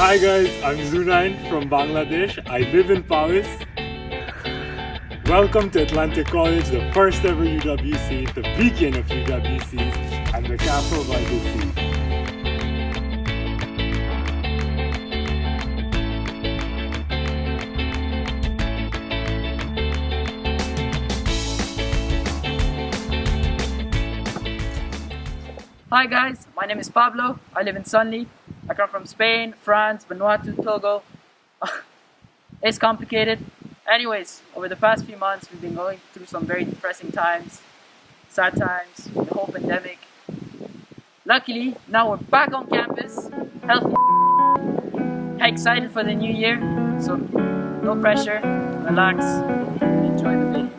Hi guys, I'm Zunain from Bangladesh. I live in Paris. Welcome to Atlantic College, the first ever UWC, the beacon of UWCs, and the capital by the sea. Hi guys, my name is Pablo. I live in Sunli. I come from Spain, France, Vanuatu, Togo. It's complicated. Anyways, over the past few months, we've been going through some very depressing times, sad times, the whole pandemic. Luckily, now we're back on campus, healthy, excited for the new year. So, no pressure, relax, and enjoy the video.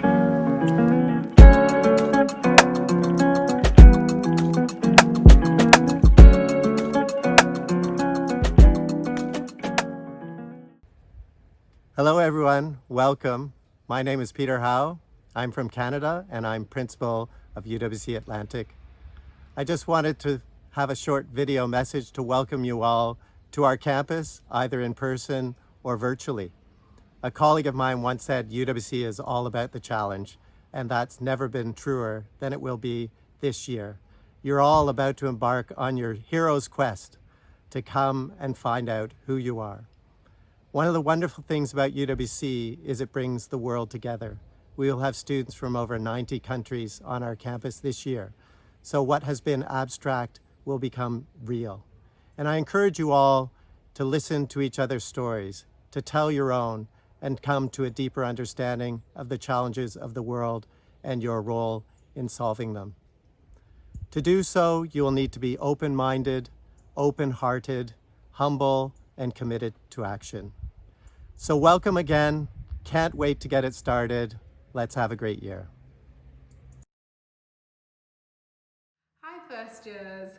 Hello everyone, welcome. My name is Peter Howe. I'm from Canada and I'm principal of UWC Atlantic. I just wanted to have a short video message to welcome you all to our campus, either in person or virtually. A colleague of mine once said UWC is all about the challenge, and that's never been truer than it will be this year. You're all about to embark on your hero's quest to come and find out who you are. One of the wonderful things about UWC is it brings the world together. We will have students from over 90 countries on our campus this year. So what has been abstract will become real. And I encourage you all to listen to each other's stories, to tell your own, and come to a deeper understanding of the challenges of the world and your role in solving them. To do so, you will need to be open-minded, open-hearted, humble, and committed to action. So welcome again. Can't wait to get it started. Let's have a great year. Hi first years.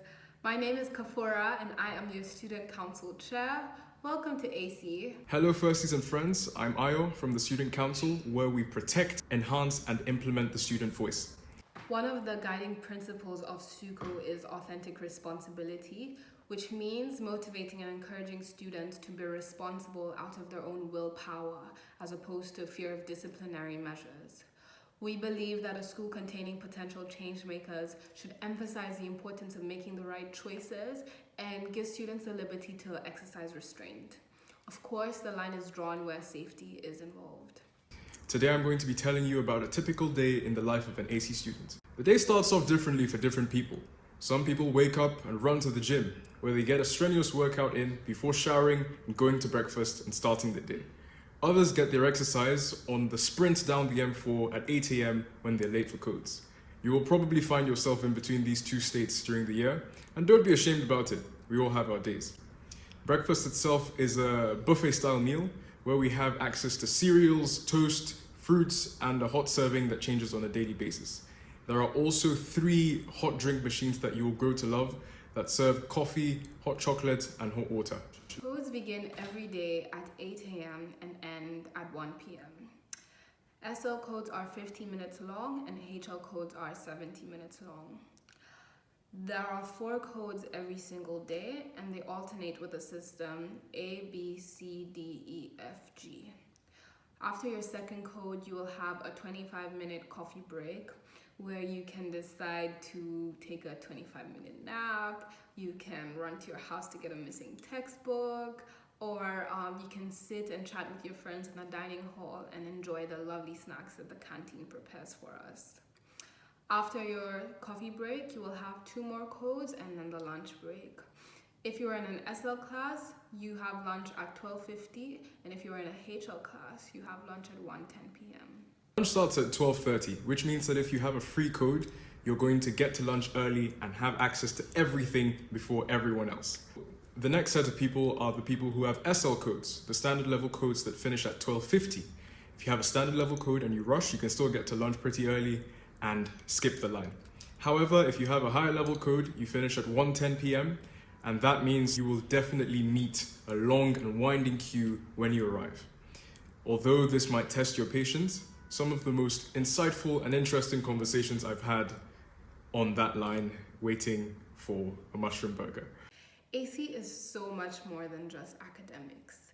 My name is Kafura and I am your Student Council Chair. Welcome to AC. Hello firsties and friends, I'm Ayo from the Student Council, where we protect, enhance and implement the student voice. One of the guiding principles of SUCO is authentic responsibility, which means motivating and encouraging students to be responsible out of their own willpower, as opposed to fear of disciplinary measures. We believe that a school containing potential change makers should emphasize the importance of making the right choices and give students the liberty to exercise restraint. Of course, the line is drawn where safety is involved. Today I'm going to be telling you about a typical day in the life of an AC student. The day starts off differently for different people. Some people wake up and run to the gym, where they get a strenuous workout in before showering and going to breakfast and starting the day. Others get their exercise on the sprint down the M4 at 8 a.m. when they're late for codes. You will probably find yourself in between these two states during the year, and don't be ashamed about it. We all have our days. Breakfast itself is a buffet-style meal where we have access to cereals, toast, fruits, and a hot serving that changes on a daily basis. There are also 3 hot drink machines that you will grow to love that serve coffee, hot chocolate, and hot water. Codes begin every day at 8 a.m. and end at 1 p.m. SL codes are 15 minutes long and HL codes are 70 minutes long. There are 4 codes every single day and they alternate with the system A, B, C, D, E, F, G. After your second code, you will have a 25-minute coffee break where you can decide to take a 25-minute nap, you can run to your house to get a missing textbook, or you can sit and chat with your friends in the dining hall and enjoy the lovely snacks that the canteen prepares for us. After your coffee break, you will have 2 more codes and then the lunch break. If you're in an SL class, you have lunch at 12:50, and if you're in a HL class, you have lunch at 1:10 p.m. Lunch starts at 12:30, which means that if you have a free code, you're going to get to lunch early and have access to everything before everyone else. The next set of people are the people who have SL codes, the standard level codes that finish at 12:50. If you have a standard level code and you rush, you can still get to lunch pretty early and skip the line. However, if you have a higher level code, you finish at 1:10 p.m. and that means you will definitely meet a long and winding queue when you arrive. Although this might test your patience, some of the most insightful and interesting conversations I've had on that line waiting for a mushroom burger. AC is so much more than just academics.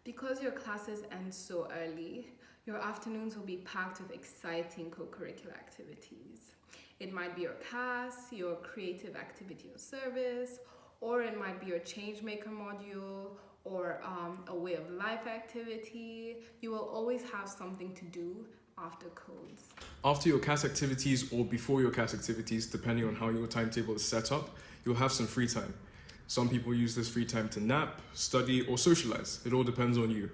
Because your classes end so early, your afternoons will be packed with exciting co-curricular activities. It might be your CAS, your creative activity or service, or it might be your changemaker module, or a way of life activity. You will always have something to do after codes. After your CAS activities or before your CAS activities, depending on how your timetable is set up, you'll have some free time. Some people use this free time to nap, study, or socialize. It all depends on you.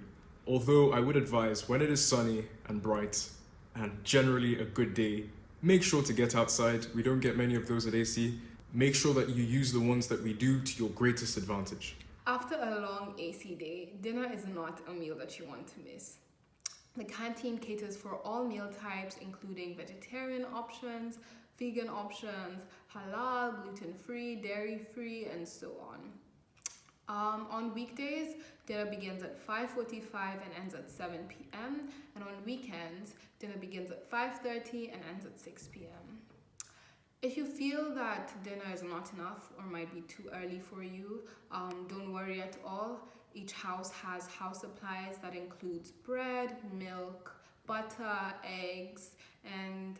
Although I would advise when it is sunny and bright and generally a good day, make sure to get outside. We don't get many of those at AC. Make sure that you use the ones that we do to your greatest advantage. After a long AC day, dinner is not a meal that you want to miss. The canteen caters for all meal types, including vegetarian options, vegan options, halal, gluten-free, dairy-free, and so on. On weekdays, dinner begins at 5:45 and ends at 7 p.m. And on weekends, dinner begins at 5:30 and ends at 6 p.m. If you feel that dinner is not enough or might be too early for you, don't worry at all. Each house has house supplies that includes bread, milk, butter, eggs, and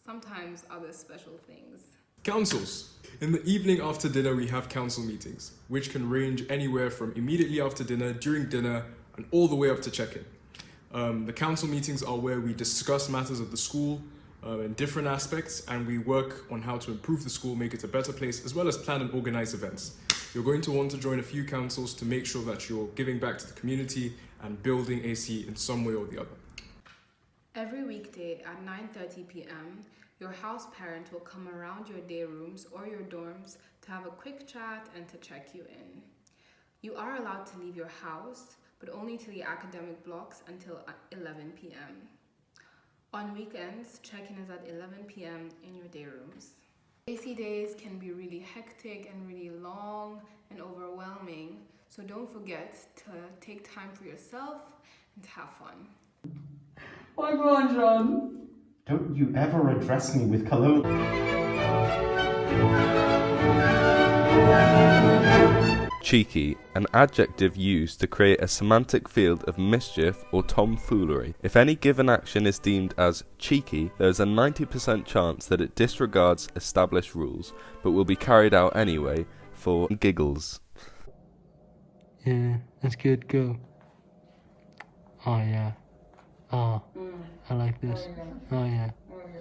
sometimes other special things. Councils. In the evening after dinner, we have council meetings, which can range anywhere from immediately after dinner, during dinner, and all the way up to check-in. The council meetings are where we discuss matters of the school in different aspects, and we work on how to improve the school, make it a better place, as well as plan and organize events. You're going to want to join a few councils to make sure that you're giving back to the community and building AC in some way or the other. Every weekday at 9:30 p.m., your house parent will come around your day rooms or your dorms to have a quick chat and to check you in. You are allowed to leave your house, but only to the academic blocks until 11 p.m. On weekends, check-in is at 11 p.m. in your day rooms. AC days can be really hectic and really long and overwhelming, so don't forget to take time for yourself and to have fun. Oh, go on, John. Don't you ever address me with cologne. Cheeky, an adjective used to create a semantic field of mischief or tomfoolery. If any given action is deemed as cheeky, there is a 90% chance that it disregards established rules, but will be carried out anyway for giggles. Yeah, that's good, go. Oh yeah. Oh, I like this. Oh yeah.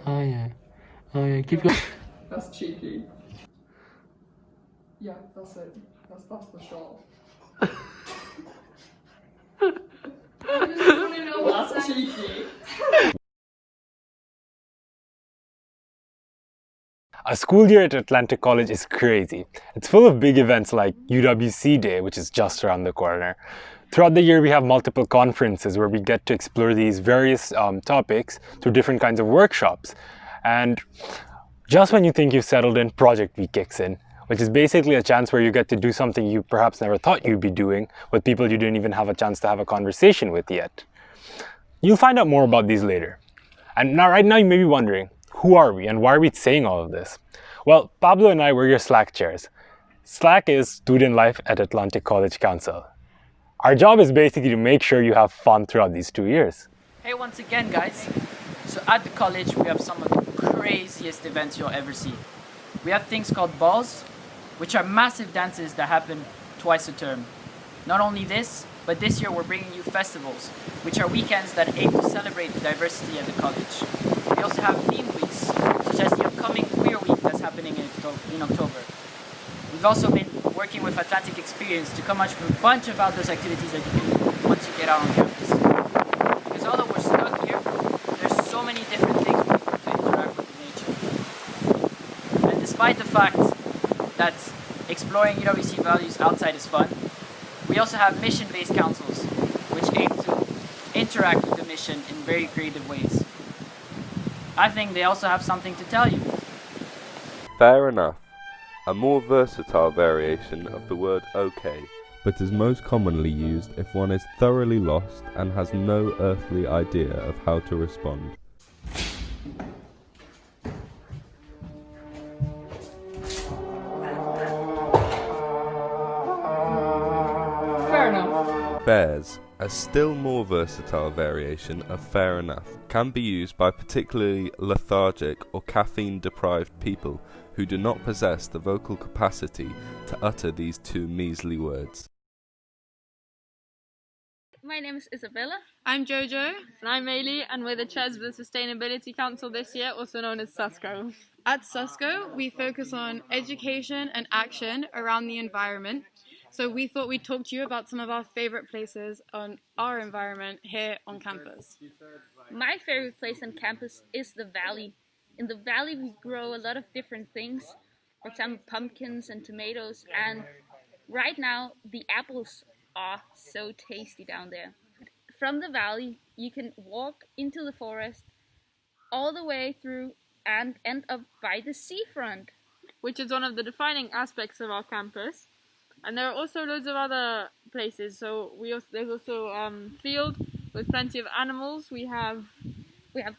Oh yeah. Oh yeah, keep going. That's cheeky. Yeah, that's it. That's the shot. That's cheeky. A school year at Atlantic College is crazy. It's full of big events like UWC Day, which is just around the corner. Throughout the year, we have multiple conferences where we get to explore these various topics through different kinds of workshops. And just when you think you've settled in, Project Week kicks in, which is basically a chance where you get to do something you perhaps never thought you'd be doing with people you didn't even have a chance to have a conversation with yet. You'll find out more about these later. And right now you may be wondering, who are we and why are we saying all of this? Well, Pablo and I were your Slack chairs. Slack is Student Life at Atlantic College Council. Our job is basically to make sure you have fun throughout these 2 years. Hey, once again, guys. So at the college, we have some of the craziest events you'll ever see. We have things called balls, which are massive dances that happen twice a term. Not only this, but this year we're bringing you festivals, which are weekends that aim to celebrate the diversity at the college. We also have theme weeks, such as the upcoming Queer Week that's happening in October. We've also been working with Atlantic Experience to come up with a bunch of outdoor activities that you can do once you get out on campus. Because although we're stuck here, there's so many different things we can do to interact with nature. And despite the fact that exploring UWC values outside is fun, we also have mission-based councils, which aim to interact with the mission in very creative ways. I think they also have something to tell you. Fair enough. A more versatile variation of the word okay, but is most commonly used if one is thoroughly lost and has no earthly idea of how to respond. bears, a still more versatile variation of fair enough, can be used by particularly lethargic or caffeine-deprived people who do not possess the vocal capacity to utter these two measly words. My name is Isabella. I'm Jojo. And I'm Ailey, and we're the chairs of the Sustainability Council this year, also known as SUSCO. At SUSCO, we focus on education and action around the environment. So we thought we'd talk to you about some of our favourite places on our environment here on campus. My favorite place on campus is the valley. In the valley we grow a lot of different things, for example pumpkins and tomatoes, and right now the apples are so tasty down there. From the valley you can walk into the forest all the way through and end up by the seafront, which is one of the defining aspects of our campus. And there are also loads of other places. So there's also field with plenty of animals. We have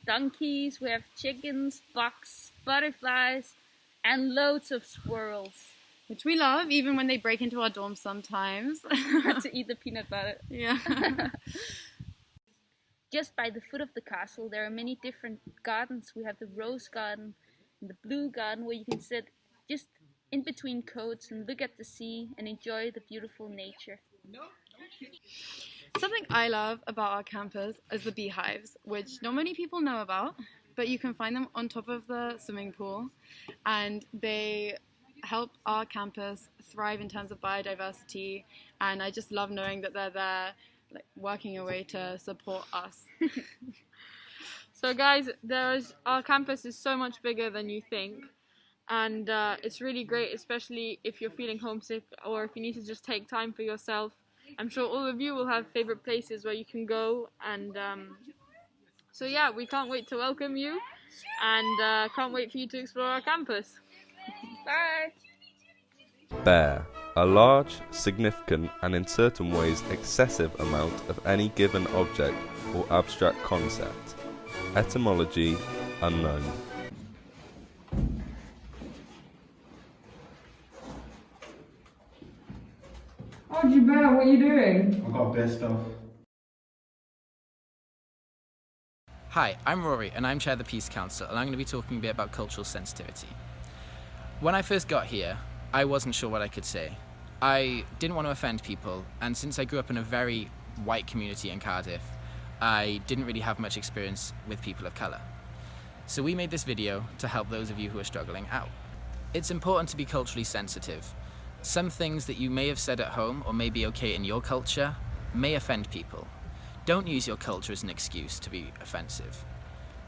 donkeys, we have chickens, ducks, butterflies, and loads of squirrels, which we love, even when they break into our dorms sometimes. to eat the peanut butter. Yeah. Just by the foot of the castle, there are many different gardens. We have the rose garden and the blue garden, where you can sit just in between coats and look at the sea and enjoy the beautiful nature. Something I love about our campus is the beehives, which not many people know about, but you can find them on top of the swimming pool, and they help our campus thrive in terms of biodiversity, and I just love knowing that they're there, like, working away to support us. So guys, our campus is so much bigger than you think. And it's really great, especially if you're feeling homesick or if you need to just take time for yourself. I'm sure all of you will have favorite places where you can go, and so yeah, we can't wait to welcome you, and can't wait for you to explore our campus. Bye! Bear, a large, significant and in certain ways excessive amount of any given object or abstract concept. Etymology unknown. Oh, Gilbert, what are you doing? I've got best stuff. Hi, I'm Rory and I'm Chair of the Peace Council, and I'm going to be talking a bit about cultural sensitivity. When I first got here, I wasn't sure what I could say. I didn't want to offend people, and since I grew up in a very white community in Cardiff, I didn't really have much experience with people of colour. So we made this video to help those of you who are struggling out. It's important to be culturally sensitive. Some things that you may have said at home or may be okay in your culture may offend people. Don't use your culture as an excuse to be offensive.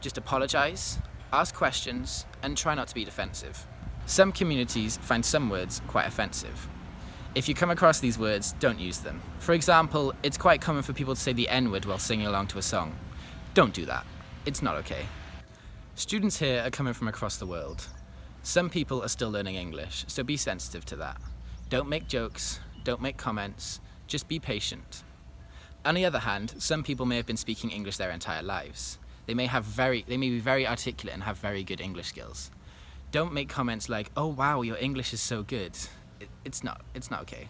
Just apologise, ask questions, and try not to be defensive. Some communities find some words quite offensive. If you come across these words, don't use them. For example, it's quite common for people to say the N-word while singing along to a song. Don't do that. It's not okay. Students here are coming from across the world. Some people are still learning English, so be sensitive to that. Don't make jokes, don't make comments, just be patient. On the other hand, some people may have been speaking English their entire lives. They may be very articulate and have very good English skills. Don't make comments like, "Oh wow, your English is so good." It's not okay.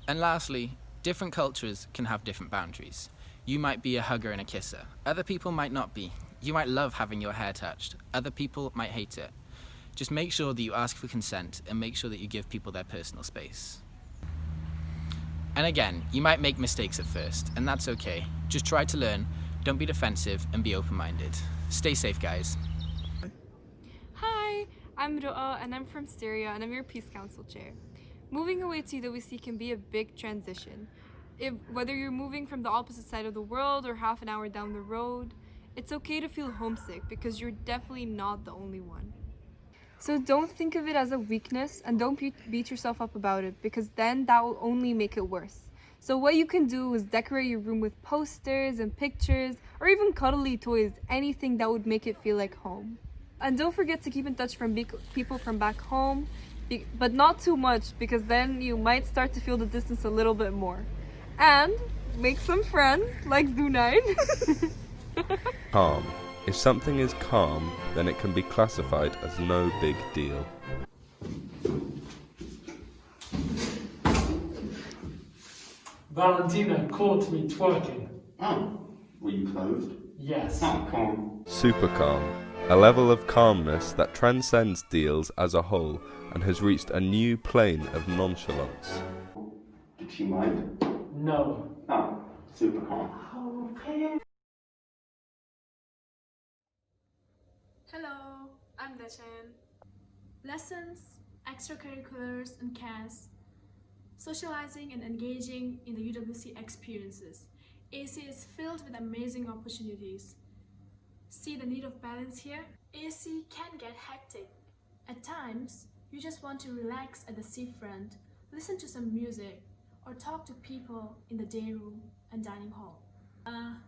And lastly, different cultures can have different boundaries. You might be a hugger and a kisser. Other people might not be. You might love having your hair touched. Other people might hate it. Just make sure that you ask for consent and make sure that you give people their personal space. And again, you might make mistakes at first, and that's okay. Just try to learn, don't be defensive, and be open-minded. Stay safe, guys. Hi, I'm Roa, and I'm from Syria, and I'm your Peace Council Chair. Moving away to UWC can be a big transition. Whether you're moving from the opposite side of the world or half an hour down the road, it's okay to feel homesick because you're definitely not the only one. So don't think of it as a weakness, and don't beat yourself up about it, because then that will only make it worse. So what you can do is decorate your room with posters and pictures, or even cuddly toys, anything that would make it feel like home. And don't forget to keep in touch from people from back home, but not too much, because then you might start to feel the distance a little bit more. And make some friends, like Zoo9. Calm. If something is calm, then it can be classified as no big deal. Valentina caught me twerking. Oh, were you clothed? Yes. Oh, calm. Super calm, a level of calmness that transcends deals as a whole and has reached a new plane of nonchalance. Did she mind? No. Oh, super calm. Hello, I'm Dachen. Lessons, extracurriculars, and CAS. Socializing and engaging in the UWC experiences. AC is filled with amazing opportunities. See the need of balance here? AC can get hectic. At times, you just want to relax at the seafront, listen to some music, or talk to people in the day room and dining hall.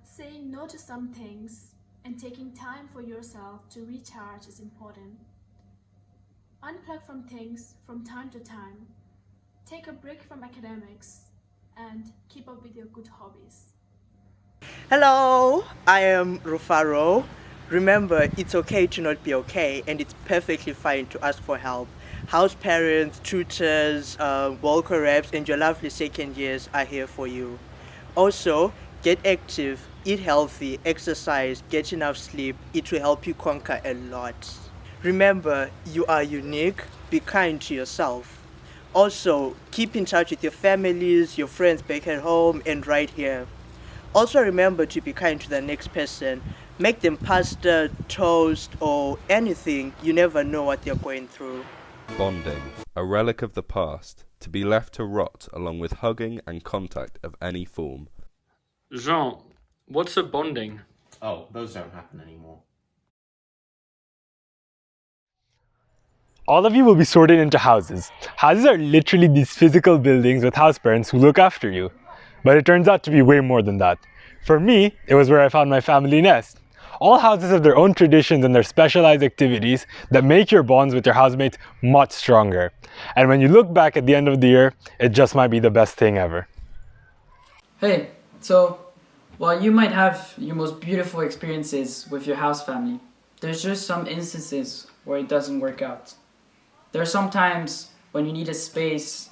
Saying no to some things and taking time for yourself to recharge is important. Unplug from things from time to time. Take a break from academics and keep up with your good hobbies. Hello, I am Rufaro. Remember, it's okay to not be okay, and it's perfectly fine to ask for help. House parents, tutors, Walker reps, and your lovely second years are here for you. Also, get active, eat healthy, exercise, get enough sleep. It will help you conquer a lot. Remember, you are unique. Be kind to yourself. Also, keep in touch with your families, your friends back at home, and right here. Also remember to be kind to the next person. Make them pasta, toast, or anything. You never know what they're going through. Bonding, a relic of the past, to be left to rot along with hugging and contact of any form. Jean, what's a bonding? Oh, those don't happen anymore. All of you will be sorted into houses. Houses are literally these physical buildings with house parents who look after you. But it turns out to be way more than that. For me, it was where I found my family nest. All houses have their own traditions and their specialized activities that make your bonds with your housemates much stronger. And when you look back at the end of the year, it just might be the best thing ever. Hey, so while you might have your most beautiful experiences with your house family, there's just some instances where it doesn't work out. There are some times when you need a space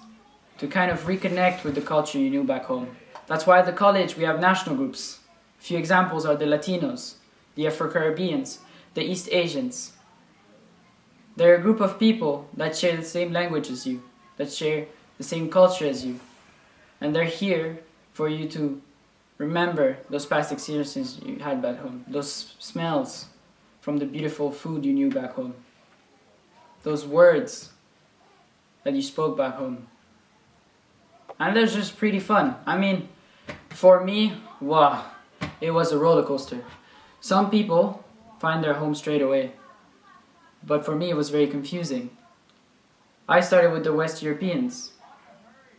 to kind of reconnect with the culture you knew back home. That's why at the college we have national groups. A few examples are the Latinos, the Afro-Caribbeans, the East Asians. They're a group of people that share the same language as you, that share the same culture as you. And they're here for you to remember those past experiences you had back home, those smells from the beautiful food you knew back home, those words that you spoke back home. And they're just pretty fun. I mean, for me, wow, it was a roller coaster. Some people find their home straight away, but for me it was very confusing. I started with the West Europeans,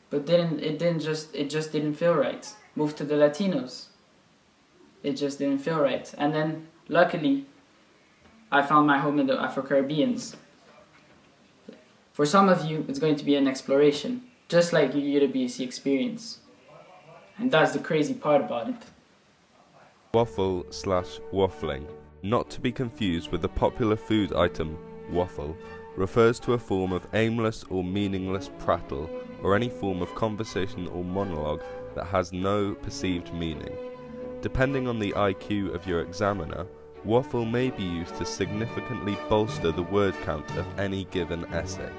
but it just didn't feel right. Moved to the Latinos, it just didn't feel right. And then luckily, I found my home in the Afro-Caribbeans. For some of you, it's going to be an exploration, just like your UWC experience. And that's the crazy part about it. Waffle/waffling, not to be confused with the popular food item waffle, refers to a form of aimless or meaningless prattle or any form of conversation or monologue that has no perceived meaning. Depending on the IQ of your examiner, waffle may be used to significantly bolster the word count of any given essay.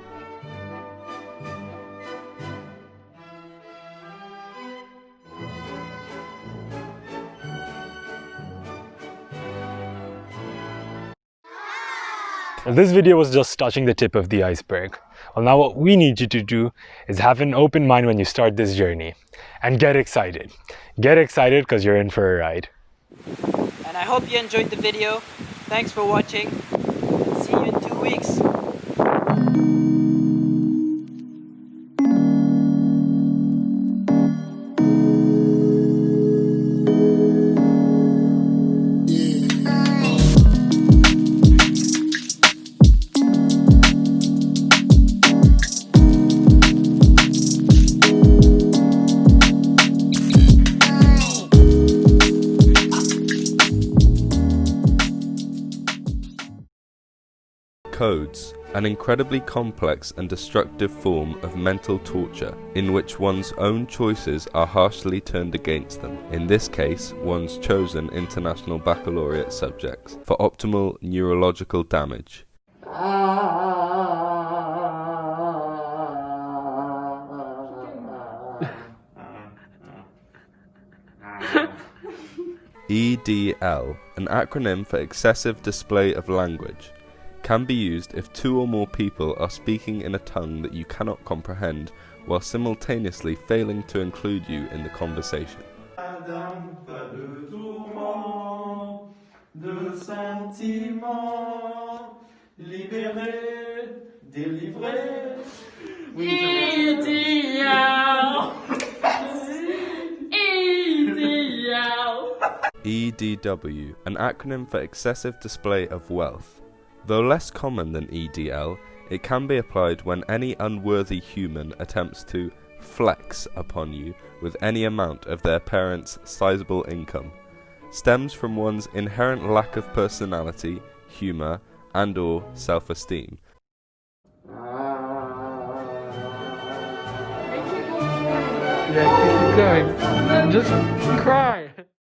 Well, this video was just touching the tip of the iceberg. Well, now what we need you to do is have an open mind when you start this journey. And get excited. Get excited because you're in for a ride. And I hope you enjoyed the video. Thanks for watching. See you in 2 weeks. Codes, an incredibly complex and destructive form of mental torture in which one's own choices are harshly turned against them, in this case one's chosen international baccalaureate subjects, for optimal neurological damage. EDL, an acronym for excessive display of language, can be used if two or more people are speaking in a tongue that you cannot comprehend while simultaneously failing to include you in the conversation. EDW, an acronym for excessive display of wealth. Though less common than EDL, it can be applied when any unworthy human attempts to flex upon you with any amount of their parents' sizable income, stems from one's inherent lack of personality, humour, and/or self-esteem. Yeah, keep going. Just cry.